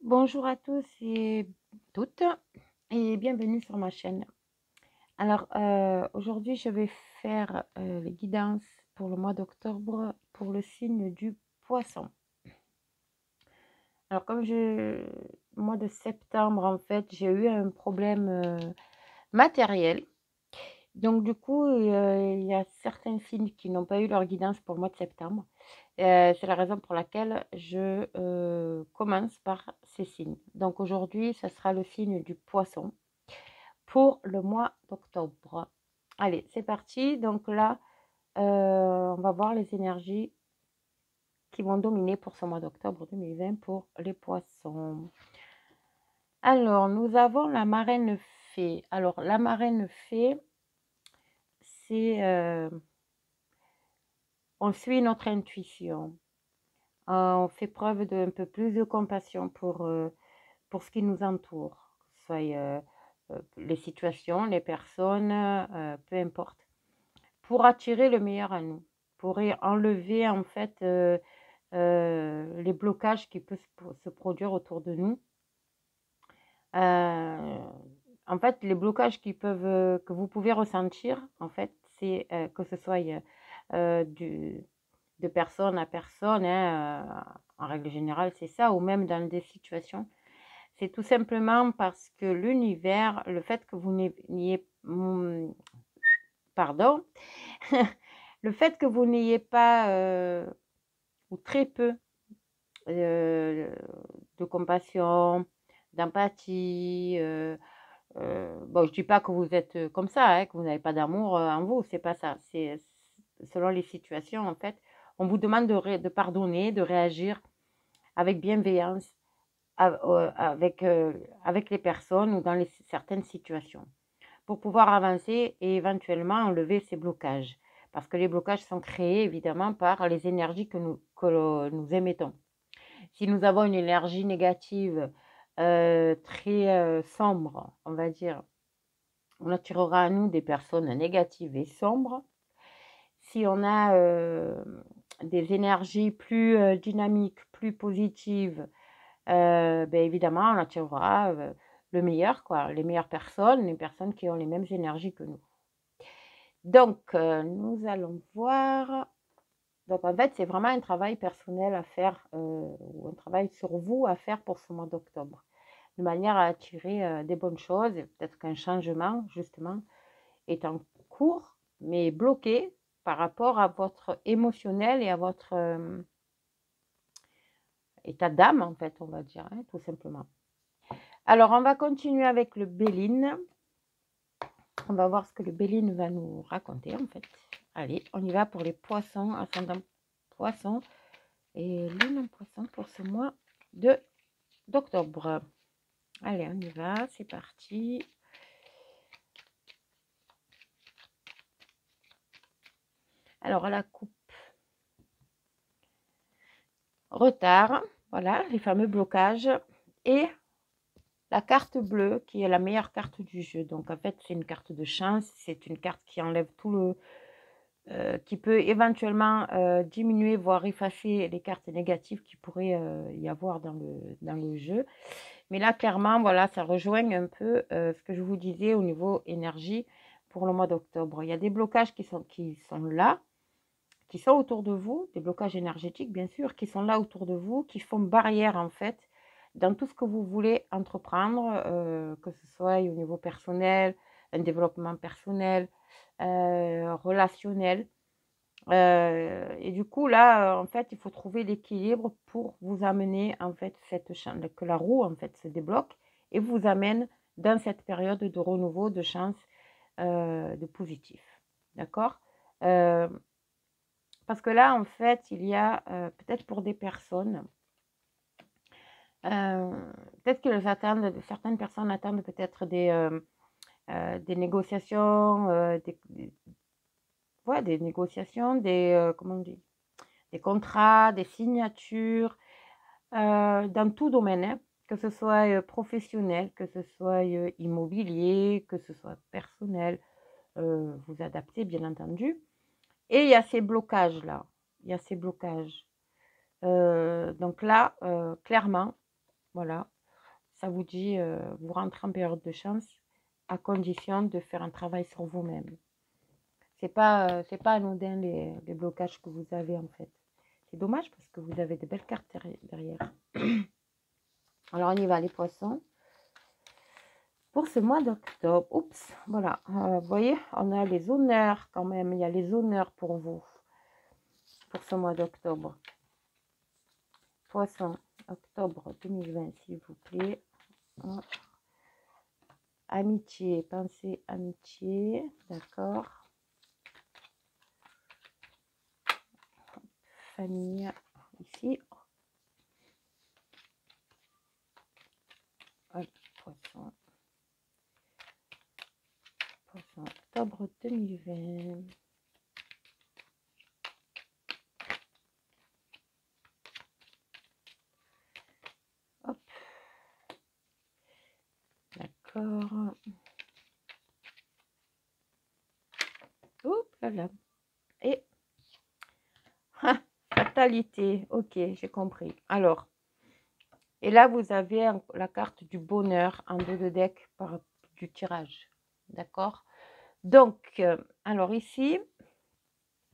Bonjour à tous et toutes et bienvenue sur ma chaîne. Alors aujourd'hui je vais faire les guidances pour le mois d'octobre pour le signe du poisson. Alors comme mois de septembre en fait j'ai eu un problème matériel. Donc du coup il y a certains signes qui n'ont pas eu leur guidance pour le mois de septembre. C'est la raison pour laquelle je commence par ces signes. Donc aujourd'hui ça sera le signe du poisson pour le mois d'octobre. Allez, c'est parti. Donc là, on va voir les énergies qui vont dominer pour ce mois d'octobre 2020 pour les poissons. Alors, nous avons la marraine fée. Alors, la marraine fée, c'est on suit notre intuition. On fait preuve d'un peu plus de compassion pour ce qui nous entoure, que ce soit les situations, les personnes, peu importe. Pour attirer le meilleur à nous, pour enlever en fait les blocages qui peuvent se produire autour de nous. En fait, les blocages que vous pouvez ressentir, en fait, c'est que ce soit de personne à personne, hein, en règle générale, c'est ça, ou même dans des situations. C'est tout simplement parce que l'univers, le fait que vous n'ayez, pardon, le fait que vous n'ayez pas ou très peu de compassion, d'empathie. Bon, je dis pas que vous êtes comme ça, hein, que vous n'avez pas d'amour en vous, c'est pas ça. C'est selon les situations, en fait. On vous demande de pardonner, de réagir avec bienveillance avec, avec les personnes ou dans certaines situations pour pouvoir avancer et éventuellement enlever ces blocages. Parce que les blocages sont créés évidemment par les énergies nous émettons. Si nous avons une énergie négative très sombre, on va dire, on attirera à nous des personnes négatives et sombres. Si on a des énergies plus dynamiques, plus positives, ben évidemment, on attirera le meilleur, quoi, les meilleures personnes, les personnes qui ont les mêmes énergies que nous. Donc, nous allons voir. Donc, en fait, c'est vraiment un travail personnel à faire, ou un travail sur vous à faire pour ce mois d'octobre, de manière à attirer des bonnes choses. Et peut-être qu'un changement, justement, est en cours, mais bloqué par rapport à votre émotionnel et à votre état d'âme, en fait, on va dire, hein, tout simplement. Alors, on va continuer avec le Béline. On va voir ce que le Béline va nous raconter, en fait. Allez, on y va pour les poissons, ascendant poissons et lune en poisson pour ce mois d'octobre. Allez, on y va, c'est parti. Alors, à la coupe, retard, voilà, les fameux blocages. Et la carte bleue, qui est la meilleure carte du jeu. Donc, en fait, c'est une carte de chance. C'est une carte qui enlève tout le... qui peut éventuellement diminuer, voire effacer les cartes négatives qui pourraient y avoir dans le jeu. Mais là, clairement, voilà, ça rejoint un peu ce que je vous disais au niveau énergie pour le mois d'octobre. Il y a des blocages qui sont là, qui sont autour de vous, des blocages énergétiques, bien sûr, qui sont là autour de vous, qui font barrière, en fait, dans tout ce que vous voulez entreprendre, que ce soit au niveau personnel, un développement personnel, relationnel. Et du coup, là, en fait, il faut trouver l'équilibre pour vous amener, en fait, que la roue, en fait, se débloque et vous amène dans cette période de renouveau, de chance, de positif. D'accord? Parce que là, en fait, il y a peut-être pour des personnes, peut-être que certaines personnes attendent peut-être des négociations, ouais, des négociations, comment on dit, des contrats, des signatures, dans tout domaine, hein, que ce soit professionnel, que ce soit immobilier, que ce soit personnel, vous adaptez bien entendu. Et il y a ces blocages-là, il y a ces blocages. Donc là, clairement, Voilà, ça vous dit, vous rentrez en période de chance à condition de faire un travail sur vous-même. C'est pas anodin les blocages que vous avez en fait. C'est dommage parce que vous avez de belles cartes derrière. Alors on y va les poissons. Pour ce mois d'octobre, oups, voilà, vous voyez, on a les honneurs quand même, il y a les honneurs pour vous, pour ce mois d'octobre. Poisson, octobre 2020, s'il vous plaît. Amitié, pensée, amitié, d'accord. Famille, ici. Hop, poisson. Poisson, octobre 2020. Hop. D'accord. Oups là là. Et fatalité. Ok, j'ai compris. Alors, et là, vous avez la carte du bonheur en dos de deck par du tirage. D'accord? Donc, alors ici,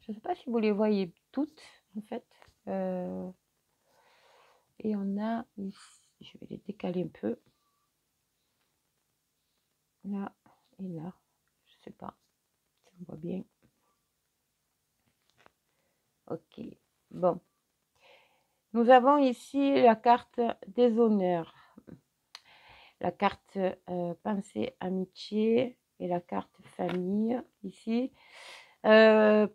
je ne sais pas si vous les voyez toutes, en fait. Et on a ici, je vais les décaler un peu. Là et là. Je ne sais pas si on voit bien. Ok, bon. Nous avons ici la carte des honneurs. La carte pensée, amitié et la carte famille ici. On est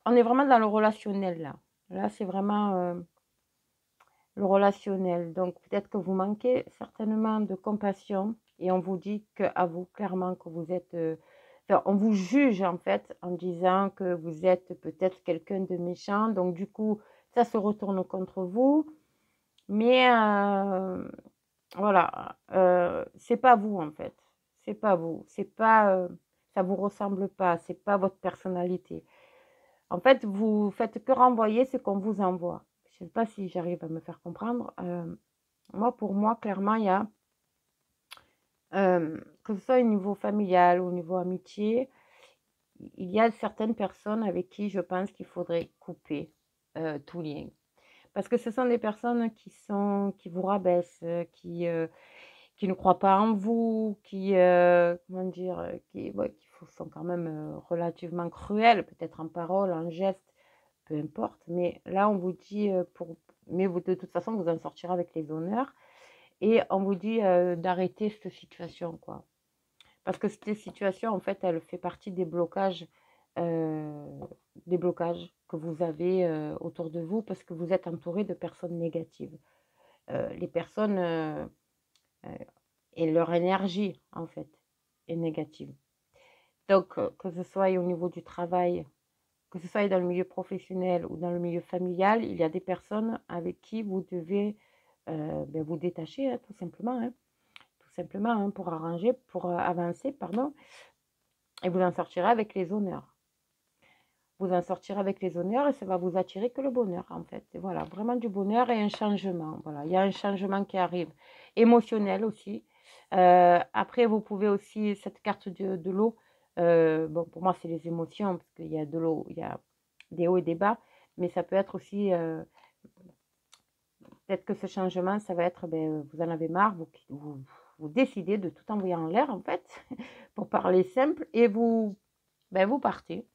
vraiment dans le relationnel là. Là, c'est vraiment le relationnel. Donc, peut-être que vous manquez certainement de compassion et on vous dit à vous clairement que vous êtes... enfin, on vous juge en fait en disant que vous êtes peut-être quelqu'un de méchant. Donc, du coup, ça se retourne contre vous. Mais voilà, c'est pas vous en fait. C'est pas vous. C'est pas... ça vous ressemble pas. C'est pas votre personnalité. En fait, vous faites que renvoyer ce qu'on vous envoie. Je sais pas si j'arrive à me faire comprendre. Moi, pour moi, clairement, il y a, que ce soit au niveau familial ou au niveau amitié, il y a certaines personnes avec qui je pense qu'il faudrait couper tout lien. Parce que ce sont des personnes qui vous rabaissent, qui ne croient pas en vous, comment dire, qui sont quand même relativement cruelles, peut-être en parole, en geste, peu importe. Mais là, on vous dit, mais vous, de toute façon, vous en sortirez avec les honneurs. Et on vous dit d'arrêter cette situation, quoi. Parce que cette situation, en fait, elle fait partie des blocages que vous avez autour de vous parce que vous êtes entouré de personnes négatives. Les personnes et leur énergie, en fait, est négative. Donc, que ce soit au niveau du travail, que ce soit dans le milieu professionnel ou dans le milieu familial, il y a des personnes avec qui vous devez vous détacher, hein, tout simplement. Hein. Tout simplement, hein, pour arranger, pour avancer, pardon, et vous en sortirez avec les honneurs. Vous en sortirez avec les honneurs et ça va vous attirer que le bonheur, en fait. Et voilà, vraiment du bonheur et un changement. Voilà, il y a un changement qui arrive, émotionnel aussi. Après, vous pouvez aussi, cette carte de l'eau, bon, pour moi, c'est les émotions, parce qu'il y a de l'eau, il y a des hauts et des bas, mais ça peut être aussi, peut-être que ce changement, ça va être, vous en avez marre, vous décidez de tout envoyer en l'air, en fait, pour parler simple, et vous partez.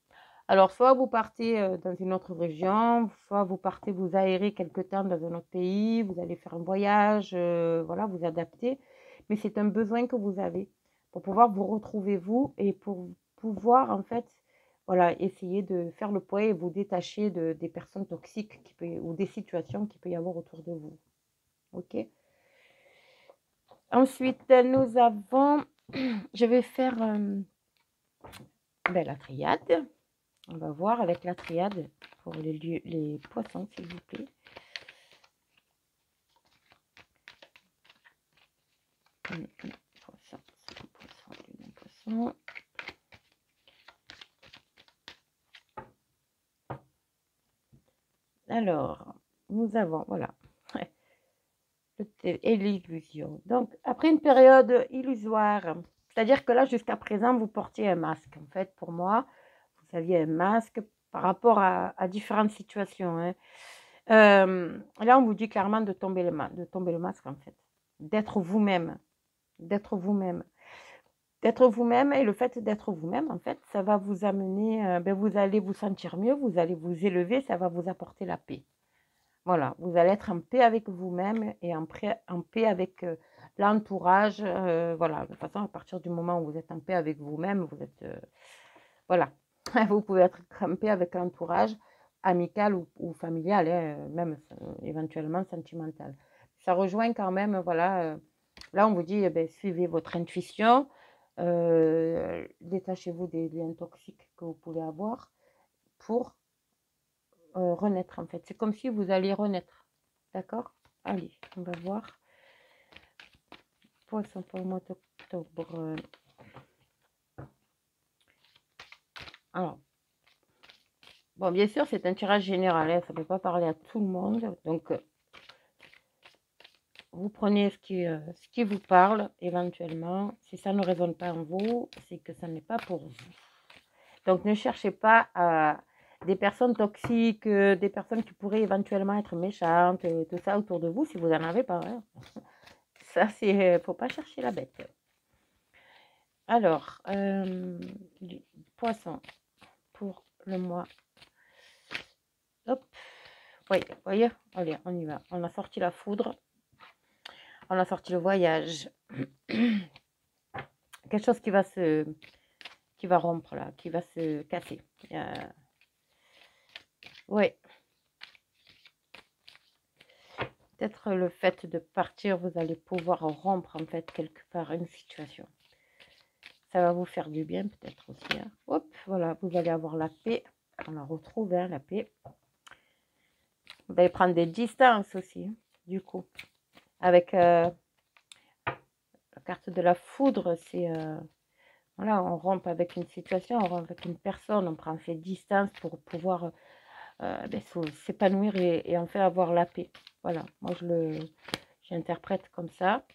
Alors, soit vous partez dans une autre région, soit vous partez vous aérer quelque temps dans un autre pays, vous allez faire un voyage, voilà, vous adapter. Mais c'est un besoin que vous avez pour pouvoir vous retrouver vous et pour pouvoir, en fait, voilà, essayer de faire le poids et vous détacher des personnes toxiques ou des situations qu'il peut y avoir autour de vous. OK? Ensuite, nous avons, je vais faire la triade. On va voir avec la triade pour les poissons, s'il vous plaît. Poisson. Alors, nous avons, voilà, Et l'illusion. Donc, après une période illusoire, c'est-à-dire que là, jusqu'à présent, vous portiez un masque. En fait, pour moi, vous aviez un masque par rapport à différentes situations, hein. Là, on vous dit clairement de tomber le masque, en fait. D'être vous-même. D'être vous-même. D'être vous-même, et le fait d'être vous-même, en fait, ça va vous amener, vous allez vous sentir mieux, vous allez vous élever, ça va vous apporter la paix. Voilà, vous allez être en paix avec vous-même et en paix avec l'entourage. Voilà, de toute façon, à partir du moment où vous êtes en paix avec vous-même, vous êtes, voilà, vous pouvez être en paix avec l'entourage amical ou familial, hein, même éventuellement sentimental. Ça rejoint quand même, voilà, là on vous dit, suivez votre intuition, détachez-vous des liens toxiques que vous pouvez avoir pour renaître en fait. C'est comme si vous alliez renaître. D'accord? Allez, on va voir. Poisson pour le mois d'octobre. Alors, bon, bien sûr, c'est un tirage général, hein, ça ne peut pas parler à tout le monde. Donc, vous prenez ce qui vous parle éventuellement. Si ça ne résonne pas en vous, c'est que ça n'est pas pour vous. Donc, ne cherchez pas des personnes toxiques, des personnes qui pourraient éventuellement être méchantes, tout ça autour de vous, si vous n'en avez pas. Hein. Ça, c'est, faut pas chercher la bête. Alors, poisson pour le mois. Hop. Oui, vous voyez, allez, on y va. On a sorti la foudre. On a sorti le voyage. Quelque chose qui va rompre là, qui va se casser. Oui. Peut-être le fait de partir, vous allez pouvoir rompre en fait quelque part une situation. Ça va vous faire du bien peut-être aussi. Hein. Hop, voilà, vous allez avoir la paix. On la retrouve, hein, la paix. Vous allez prendre des distances aussi, hein, du coup. Avec la carte de la foudre, c'est... voilà, on rompt avec une situation, on rompt avec une personne, on prend ses distances pour pouvoir s'épanouir et en fait avoir la paix. Voilà, moi j'interprète comme ça.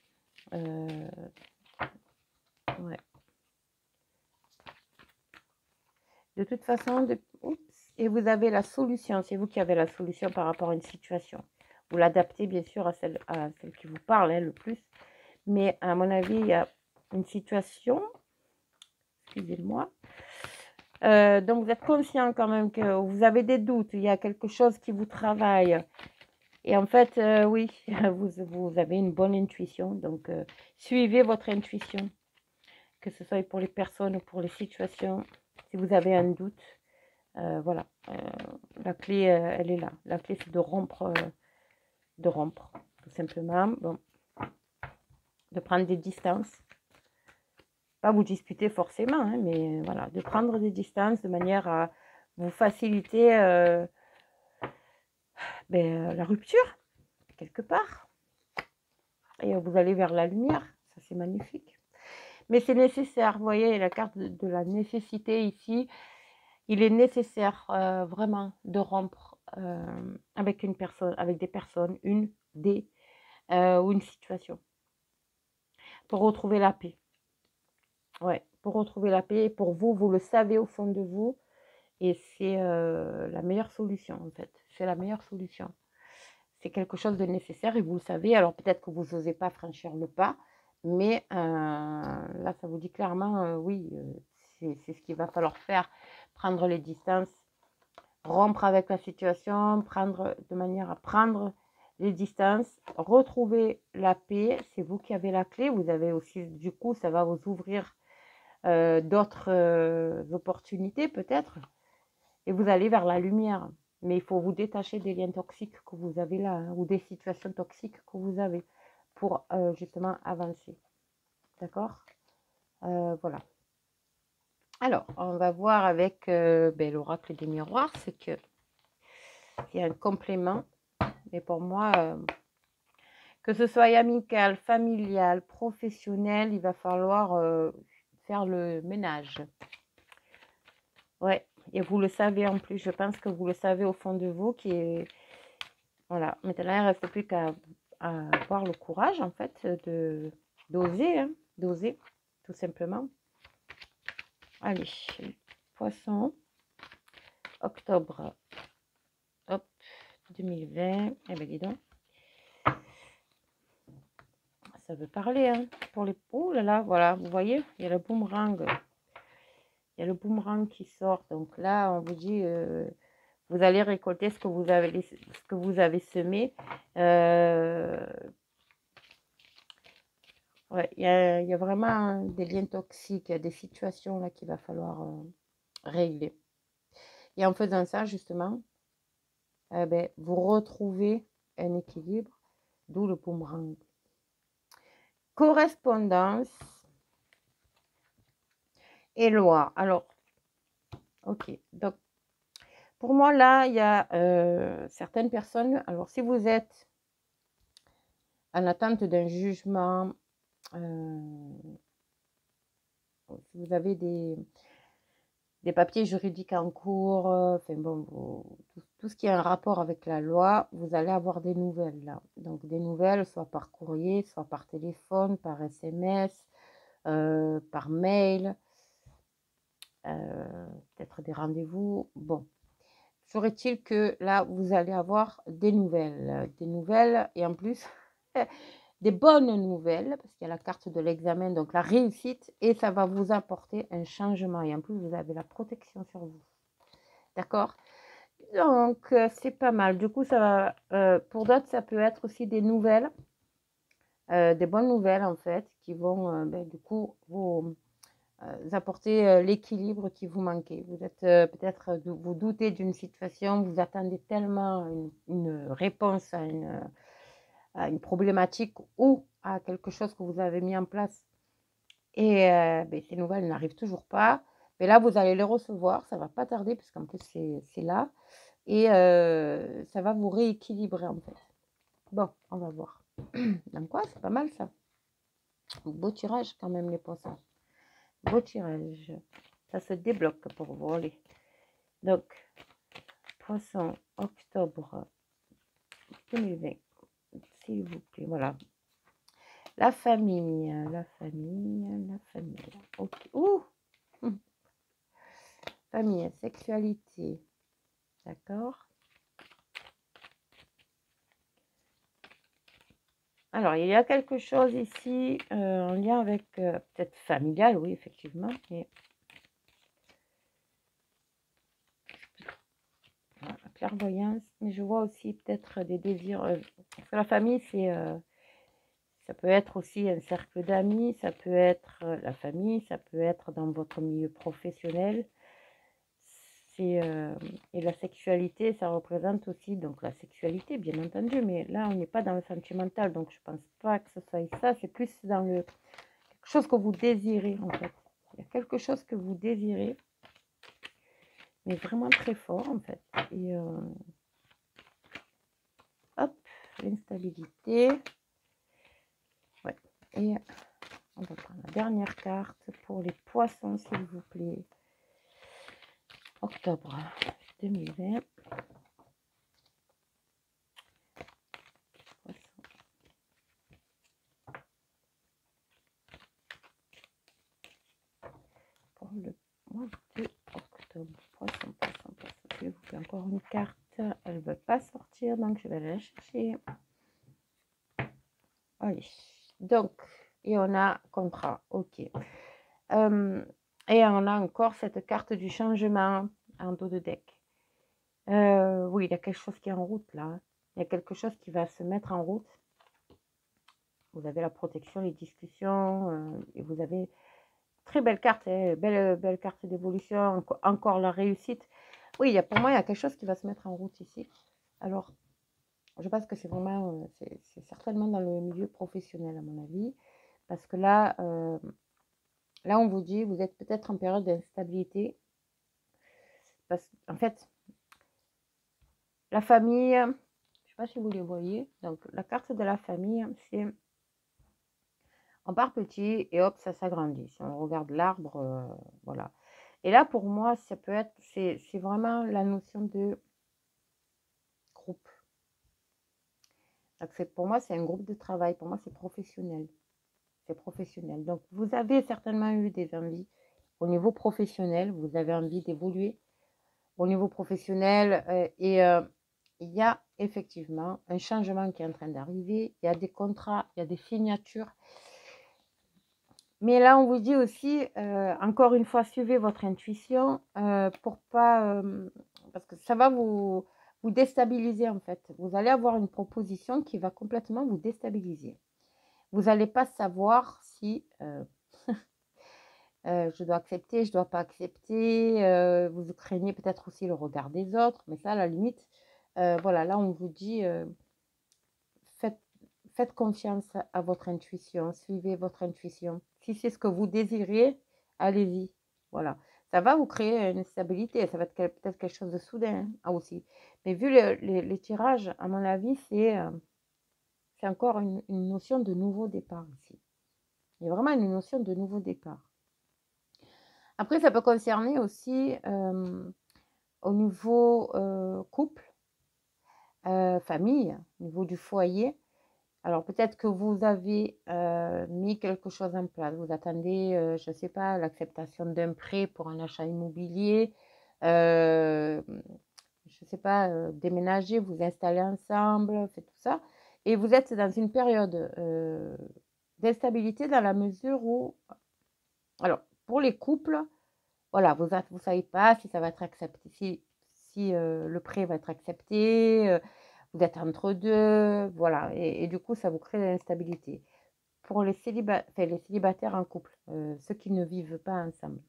Ouais. De toute façon, et vous avez la solution, c'est vous qui avez la solution par rapport à une situation. Vous l'adaptez bien sûr à celle qui vous parle hein, le plus. Mais à mon avis, il y a une situation, excusez-moi, donc vous êtes conscient quand même que vous avez des doutes, il y a quelque chose qui vous travaille. Et en fait, oui, vous avez une bonne intuition, donc suivez votre intuition, que ce soit pour les personnes ou pour les situations. Si vous avez un doute, voilà, la clé, elle est là. La clé, c'est de rompre, tout simplement. Bon, de prendre des distances. Pas vous disputer forcément, hein, mais voilà, de prendre des distances de manière à vous faciliter la rupture, quelque part. Et vous allez vers la lumière, ça c'est magnifique. Mais c'est nécessaire, vous voyez, la carte de la nécessité ici, il est nécessaire vraiment de rompre avec une personne, avec des personnes, ou une situation, pour retrouver la paix. Ouais, pour retrouver la paix, pour vous, vous le savez au fond de vous, et c'est la meilleure solution en fait, c'est la meilleure solution. C'est quelque chose de nécessaire et vous le savez, alors peut-être que vous n'osez pas franchir le pas, mais là, ça vous dit clairement, oui, c'est ce qu'il va falloir faire, prendre les distances, rompre avec la situation, prendre de manière à prendre les distances, retrouver la paix, c'est vous qui avez la clé, vous avez aussi, du coup, ça va vous ouvrir d'autres opportunités peut-être, et vous allez vers la lumière. Mais il faut vous détacher des liens toxiques que vous avez là, hein, ou des situations toxiques que vous avez pour justement avancer. D'accord? Voilà. Alors, on va voir avec l'oracle des miroirs, c'est que il y a un complément, mais pour moi, que ce soit amical, familial, professionnel, il va falloir faire le ménage. Ouais, et vous le savez en plus, je pense que vous le savez au fond de vous, qui est... Voilà, maintenant il ne reste plus qu'à avoir le courage, en fait, d'oser, hein, d'oser, tout simplement. Allez, Poisson, octobre, hop, 2020. Eh bien, dis donc. Ça veut parler, hein, pour les... Oh là là, voilà, vous voyez, il y a le boomerang. Il y a le boomerang qui sort. Donc là, on vous dit, vous allez récolter ce que vous avez semé. Ouais, il y a vraiment des liens toxiques, il y a des situations là qu'il va falloir régler. Et en faisant ça, justement, ben, vous retrouvez un équilibre, d'où le boomerang. Correspondance et loi. Alors, ok. Donc, pour moi, là, il y a certaines personnes. Alors, si vous êtes en attente d'un jugement, si vous avez des papiers juridiques en cours, enfin bon, tout ce qui est en rapport avec la loi, vous allez avoir des nouvelles là. Donc des nouvelles, soit par courrier, soit par téléphone, par SMS, par mail, peut-être des rendez-vous. Bon, toujours est-il que là, vous allez avoir des nouvelles et en plus des bonnes nouvelles, parce qu'il y a la carte de l'examen, donc la réussite, et ça va vous apporter un changement. Et en plus, vous avez la protection sur vous. D'accord? Donc, c'est pas mal. Du coup, ça va, pour d'autres, ça peut être aussi des nouvelles, des bonnes nouvelles, en fait, qui vont, ben, du coup, vous apporter l'équilibre qui vous manquait. Vous êtes peut-être, vous doutez d'une situation, vous attendez tellement une réponse à une problématique ou à quelque chose que vous avez mis en place et ben, ces nouvelles n'arrivent toujours pas. Mais là, vous allez les recevoir, ça va pas tarder puisqu'en plus c'est là et ça va vous rééquilibrer en fait. Bon, on va voir. Donc quoi, c'est pas mal ça. Beau tirage quand même les poissons. Beau tirage. Ça se débloque pour vous. Allez. Donc, Poisson, octobre 2020. S'il vous plaît, voilà. La famille, la famille, la famille. Ok. Ouh. Famille, sexualité. D'accord. Alors, il y a quelque chose ici en lien avec peut-être familial, oui, effectivement. Mais... Voilà, la clairvoyance, mais je vois aussi peut-être des désirs. Parce que la famille, ça peut être aussi un cercle d'amis, ça peut être la famille, ça peut être dans votre milieu professionnel. Et la sexualité, ça représente aussi donc la sexualité, bien entendu, mais là, on n'est pas dans le sentimental, donc je pense pas que ce soit ça, c'est plus dans quelque chose que vous désirez, en fait. Il y a quelque chose que vous désirez, mais vraiment très fort, en fait. Et hop, l'instabilité. Ouais. Et on va prendre la dernière carte pour les poissons, s'il vous plaît. Octobre 2020. Pour le mois de octobre. Poisson. Je vous fais encore une carte. Elle ne veut pas sortir, donc je vais la chercher. Allez. Donc, et on a contrat. Ok. Et on a encore cette carte du changement en dos de deck. Oui, il y a quelque chose qui est en route là. Il y a quelque chose qui va se mettre en route. Vous avez la protection, les discussions, et vous avez très belle carte, hein, belle carte d'évolution, encore la réussite. Oui, pour moi, il y a quelque chose qui va se mettre en route ici. Alors, je pense que c'est vraiment, c'est certainement dans le milieu professionnel à mon avis, parce que là, là on vous dit, vous êtes peut-être en période d'instabilité, parce qu'en fait, la famille, je ne sais pas si vous les voyez, donc la carte de la famille, c'est on part petit et hop, ça s'agrandit. Si on regarde l'arbre, voilà. Et là, pour moi, ça peut être, c'est vraiment la notion de groupe. Donc, pour moi, c'est un groupe de travail. Pour moi, c'est professionnel. C'est professionnel. Donc, vous avez certainement eu des envies au niveau professionnel. Vous avez envie d'évoluer au niveau professionnel. Il y a effectivement un changement qui est en train d'arriver. Il y a des contrats, il y a des signatures. Mais là, on vous dit aussi, encore une fois, suivez votre intuition pour pas... parce que ça va vous déstabiliser en fait. Vous allez avoir une proposition qui va complètement vous déstabiliser. Vous n'allez pas savoir si je dois accepter, je ne dois pas accepter. Vous craignez peut-être aussi le regard des autres. Mais ça, à la limite, voilà, là, on vous dit, faites confiance à votre intuition, suivez votre intuition. Si c'est ce que vous désirez, allez-y. Voilà. Ça va vous créer une stabilité. Ça va être peut-être quelque chose de soudain aussi. Mais vu les tirages, à mon avis, c'est encore une notion de nouveau départ ici. Il y a vraiment une notion de nouveau départ. Après, ça peut concerner aussi au niveau couple, famille, au niveau du foyer. Alors, peut-être que vous avez mis quelque chose en place. Vous attendez, je ne sais pas, l'acceptation d'un prêt pour un achat immobilier. Je ne sais pas, déménager, vous installer ensemble, faites tout ça. Et vous êtes dans une période d'instabilité dans la mesure où... Alors, pour les couples, voilà, vous ne savez pas si ça va être accepté, si le prêt va être accepté, vous êtes entre deux, voilà, et du coup, ça vous crée de l'instabilité. Pour les célibataires en couple, ceux qui ne vivent pas ensemble,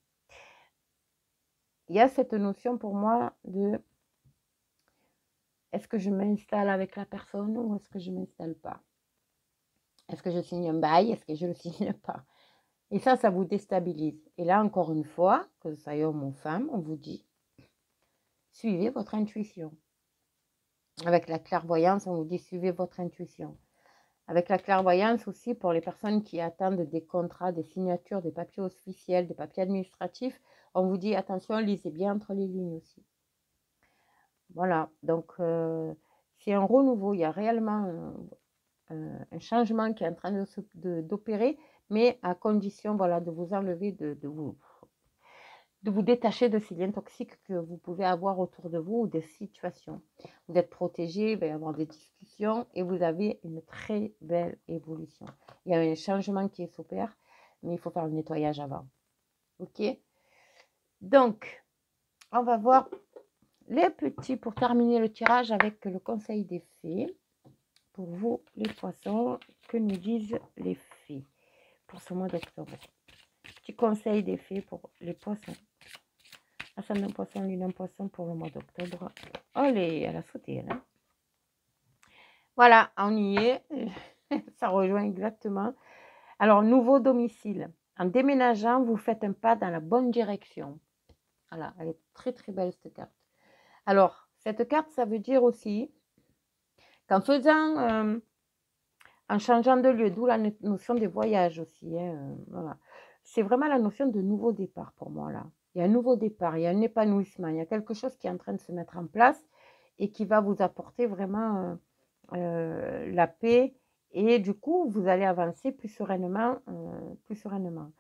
il y a cette notion pour moi de est-ce que je m'installe avec la personne ou est-ce que je ne m'installe pas? Est-ce que je signe un bail? Est-ce que je ne le signe pas? Et ça vous déstabilise. Et là, encore une fois, que ce soit homme ou femme, on vous dit, suivez votre intuition. Avec la clairvoyance, on vous dit, suivez votre intuition. Avec la clairvoyance aussi, pour les personnes qui attendent des contrats, des signatures, des papiers officiels, des papiers administratifs, on vous dit, attention, lisez bien entre les lignes aussi. Voilà, donc c'est un renouveau, il y a réellement un changement qui est en train d'opérer, mais à condition, voilà, de vous enlever, de vous détacher de ces liens toxiques que vous pouvez avoir autour de vous ou des situations. Vous êtes protégé, il va y avoir des discussions et vous avez une très belle évolution. Il y a un changement qui s'opère, mais il faut faire le nettoyage avant. Ok? Donc, on va voir les petits pour terminer le tirage avec le conseil des fées. Pour vous, les poissons, que nous disent les fées pour ce mois d'octobre? Petit conseil des fées pour les poissons. Ascendant poisson, lune poisson pour le mois d'octobre. Allez, elle a sauté, elle. Hein? Voilà, on y est. Ça rejoint exactement. Alors, nouveau domicile. En déménageant, vous faites un pas dans la bonne direction. Voilà, elle est très très belle cette carte. Alors, cette carte, ça veut dire aussi qu'en faisant, en changeant de lieu, d'où la notion des voyages aussi. Hein, voilà. C'est vraiment la notion de nouveau départ pour moi là. Il y a un nouveau départ, il y a un épanouissement, il y a quelque chose qui est en train de se mettre en place et qui va vous apporter vraiment la paix. Et du coup, vous allez avancer plus sereinement, plus sereinement.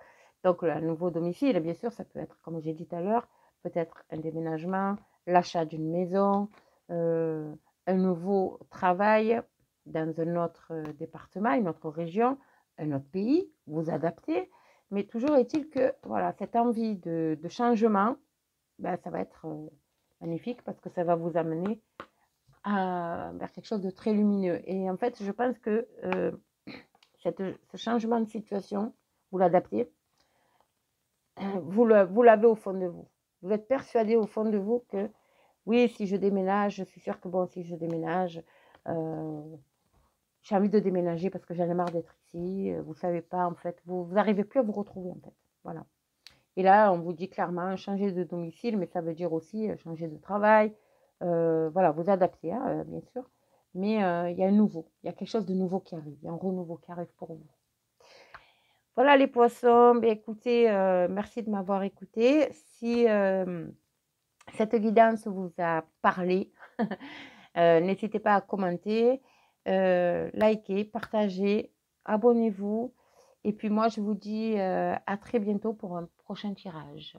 Donc, le nouveau domicile, bien sûr, ça peut être, comme j'ai dit tout à l'heure, peut-être un déménagement, l'achat d'une maison, un nouveau travail dans un autre département, une autre région, un autre pays, vous adapter. Mais toujours est-il que voilà, cette envie de changement, ben, ça va être magnifique parce que ça va vous amener vers quelque chose de très lumineux. Et en fait, je pense que ce changement de situation, vous l'adaptez, vous l'avez au fond de vous. Vous êtes persuadé au fond de vous que oui, si je déménage, je suis sûre que bon, si je déménage, j'ai envie de déménager parce que j'en ai marre d'être ici. Vous savez pas, en fait, vous n'arrivez plus à vous retrouver, en fait. Voilà. Et là, on vous dit clairement changer de domicile, mais ça veut dire aussi changer de travail. Voilà, vous adapter, hein, bien sûr. Mais il y a un nouveau, il y a quelque chose de nouveau qui arrive, il y a un renouveau qui arrive pour vous. Voilà les poissons, bien, écoutez, merci de m'avoir écouté. Si cette guidance vous a parlé, n'hésitez pas à commenter. likez, partagez, abonnez-vous et puis moi je vous dis, à très bientôt pour un prochain tirage.